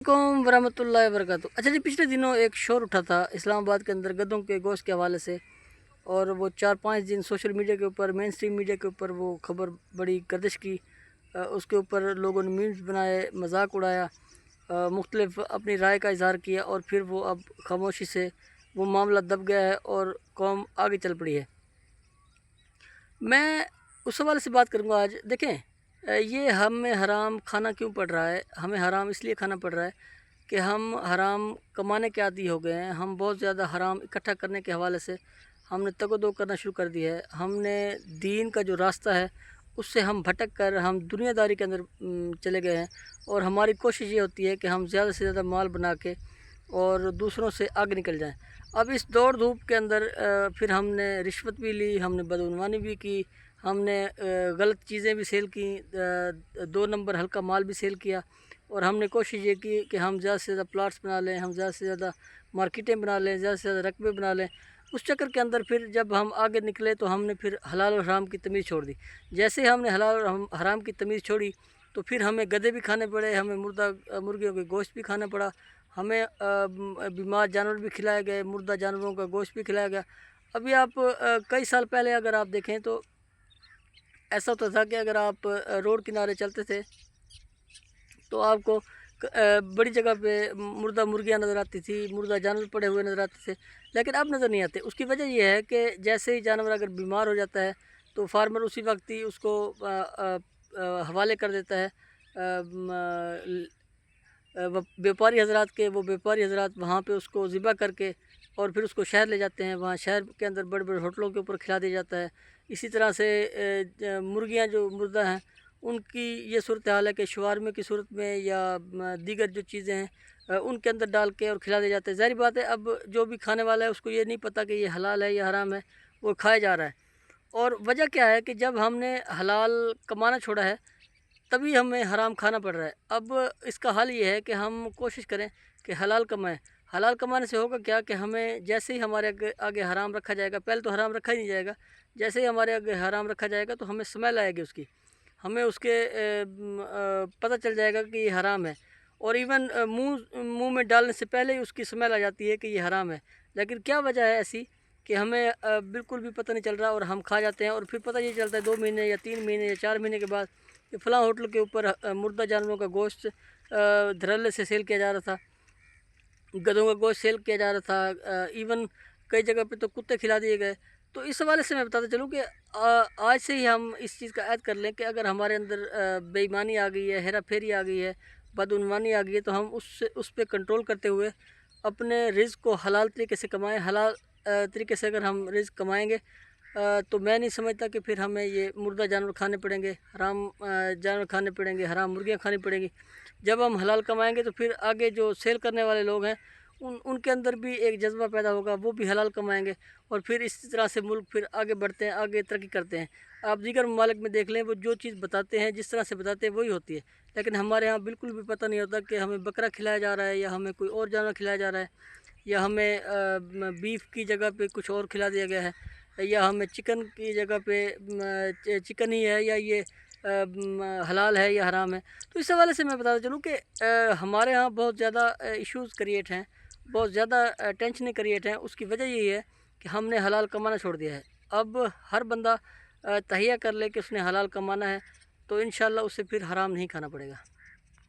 वालेकुम वरहमतुल्लाहि वबरकातुहू। अच्छा जी, पिछले दिनों एक शोर उठा था इस्लामाबाद के अंदर गधों के गोश्त के हवाले से, और वो 4-5 दिन सोशल मीडिया के ऊपर, मेन स्ट्रीम मीडिया के ऊपर वो खबर बड़ी गर्दिश की। उसके ऊपर लोगों ने मीम्स बनाए, मजाक उड़ाया, मुख्तलिफ अपनी राय का इजहार किया, और फिर वो अब खामोशी से वो मामला दब गया है और कौम आगे चल पड़ी है। मैं उस हवाले से बात करूँगा आज। देखें, ये हमें हराम खाना क्यों पड़ रहा है? हमें हराम इसलिए खाना पड़ रहा है कि हम हराम कमाने के आदी हो गए हैं। हम बहुत ज़्यादा हराम इकट्ठा करने के हवाले से हमने तगो-दो करना शुरू कर दिया है। हमने दीन का जो रास्ता है उससे हम भटक कर हम दुनियादारी के अंदर चले गए हैं, और हमारी कोशिश ये होती है कि हम ज़्यादा से ज़्यादा माल बना के और दूसरों से आगे निकल जाएं। अब इस दौड़ धूप के अंदर फिर हमने रिश्वत भी ली, हमने बदगुमानी भी की, हमने गलत चीज़ें भी सेल की, 2 नंबर हल्का माल भी सेल किया, और हमने कोशिश ये की कि हम ज़्यादा से ज़्यादा प्लाट्स बना लें, हम ज़्यादा से ज़्यादा मार्केटें बना लें, ज़्यादा से ज़्यादा रकबे बना लें। उस चक्कर के अंदर फिर जब हम आगे निकले तो हमने फिर हलाल और हराम की तमीज़ छोड़ दी। जैसे ही हमने हलाल और हराम की तमीज़ छोड़ी तो फिर हमें गधे भी खाने पड़े, हमें मुर्गियों के गोश्त भी खाना पड़ा, हमें बीमार जानवर भी खिलाए गए, मुर्दा जानवरों का गोश्त भी खिलाया गया। अभी आप कई साल पहले अगर आप देखें तो ऐसा होता था कि अगर आप रोड किनारे चलते थे तो आपको बड़ी जगह पे मुर्दा मुर्गियाँ नज़र आती थी, मुर्दा जानवर पड़े हुए नज़र आते थे, लेकिन अब नज़र नहीं आते। उसकी वजह यह है कि जैसे ही जानवर अगर बीमार हो जाता है तो फार्मर उसी वक्त ही उसको हवाले कर देता है व्यापारी हजरात के। वो व्यापारी हजरात वहाँ पे उसको ज़िबा करके और फिर उसको शहर ले जाते हैं। वहाँ शहर के अंदर बड़े बड़े होटलों के ऊपर खिला दिया जाता है। इसी तरह से मुर्गियाँ जो मुर्दा हैं उनकी ये सूरत हाल है कि शवारमे की सूरत में या दीगर जो चीज़ें हैं उनके अंदर डाल के और खिला दिया जाता है। ज़ाहिर बात है, अब जो भी खाने वाला है उसको ये नहीं पता कि ये हलाल है या हराम है, वो खाया जा रहा है। और वजह क्या है कि जब हमने हलाल कमाना छोड़ा है तभी हमें हराम खाना पड़ रहा है। अब इसका हल ये है कि हम कोशिश करें कि हलाल कमाएं। हलाल कमाने से होगा क्या कि हमें जैसे ही हमारे आगे आगे हराम रखा जाएगा, पहले तो हराम रखा ही नहीं जाएगा, जैसे ही हमारे आगे हराम रखा जाएगा तो हमें स्मेल आएगी उसकी, हमें उसके पता चल जाएगा कि ये हराम है, और इवन मुंह में डालने से पहले ही उसकी स्मेल आ जाती है कि ये हराम है। लेकिन क्या वजह है ऐसी कि हमें बिल्कुल भी पता नहीं चल रहा और हम खा जाते हैं, और फिर पता ये चलता है 2 महीने या 3 महीने या 4 महीने के बाद कि फ़लाँ होटल के ऊपर मुर्दा जानवरों का गोश्त धड़ल्ले से सेल किया जा रहा था, गधों का गोश्त सेल किया जा रहा था, इवन कई जगह पे तो कुत्ते खिला दिए गए। तो इस हवाले से मैं बताता चलूँ कि आज से ही हम इस चीज़ का ऐद कर लें कि अगर हमारे अंदर बेईमानी आ गई है, हेरा फेरी आ गई है, बदउनवानी आ गई है, तो हम उस पे कंट्रोल करते हुए अपने रिज़्क़ को हलाल तरीके से कमाएँ। हलाल तरीके से अगर हम रिज़्क़ कमाएँगे तो मैं नहीं समझता कि फिर हमें ये मुर्दा जानवर खाने पड़ेंगे, हराम जानवर खाने पड़ेंगे, हराम मुर्गियाँ खानी पड़ेंगी। जब हम हलाल कमाएँगे तो फिर आगे जो सेल करने वाले लोग हैं उनके अंदर भी एक जज्बा पैदा होगा, वो भी हलाल कमाएँगे, और फिर इसी तरह से मुल्क फिर आगे बढ़ते हैं, आगे तरक्की करते हैं। आप दीगर ममालिक में देख लें, वो जो चीज़ बताते हैं, जिस तरह से बताते हैं वही होती है, लेकिन हमारे यहाँ बिल्कुल भी पता नहीं होता कि हमें बकरा खिलाया जा रहा है या हमें कोई और जानवर खिलाया जा रहा है, या हमें बीफ की जगह पे कुछ और खिला दिया गया है, या हमें चिकन की जगह पे चिकन ही है, या ये हलाल है या हराम है। तो इस हवाले से मैं बताता चलूँ कि हमारे यहाँ बहुत ज़्यादा इश्यूज़ क्रिएट हैं, बहुत ज़्यादा टेंशनें क्रिएट हैं। उसकी वजह यही है कि हमने हलाल कमाना छोड़ दिया है। अब हर बंदा तहिया कर ले कि उसने हलाल कमाना है तो इंशाअल्लाह उसे फिर हराम नहीं खाना पड़ेगा।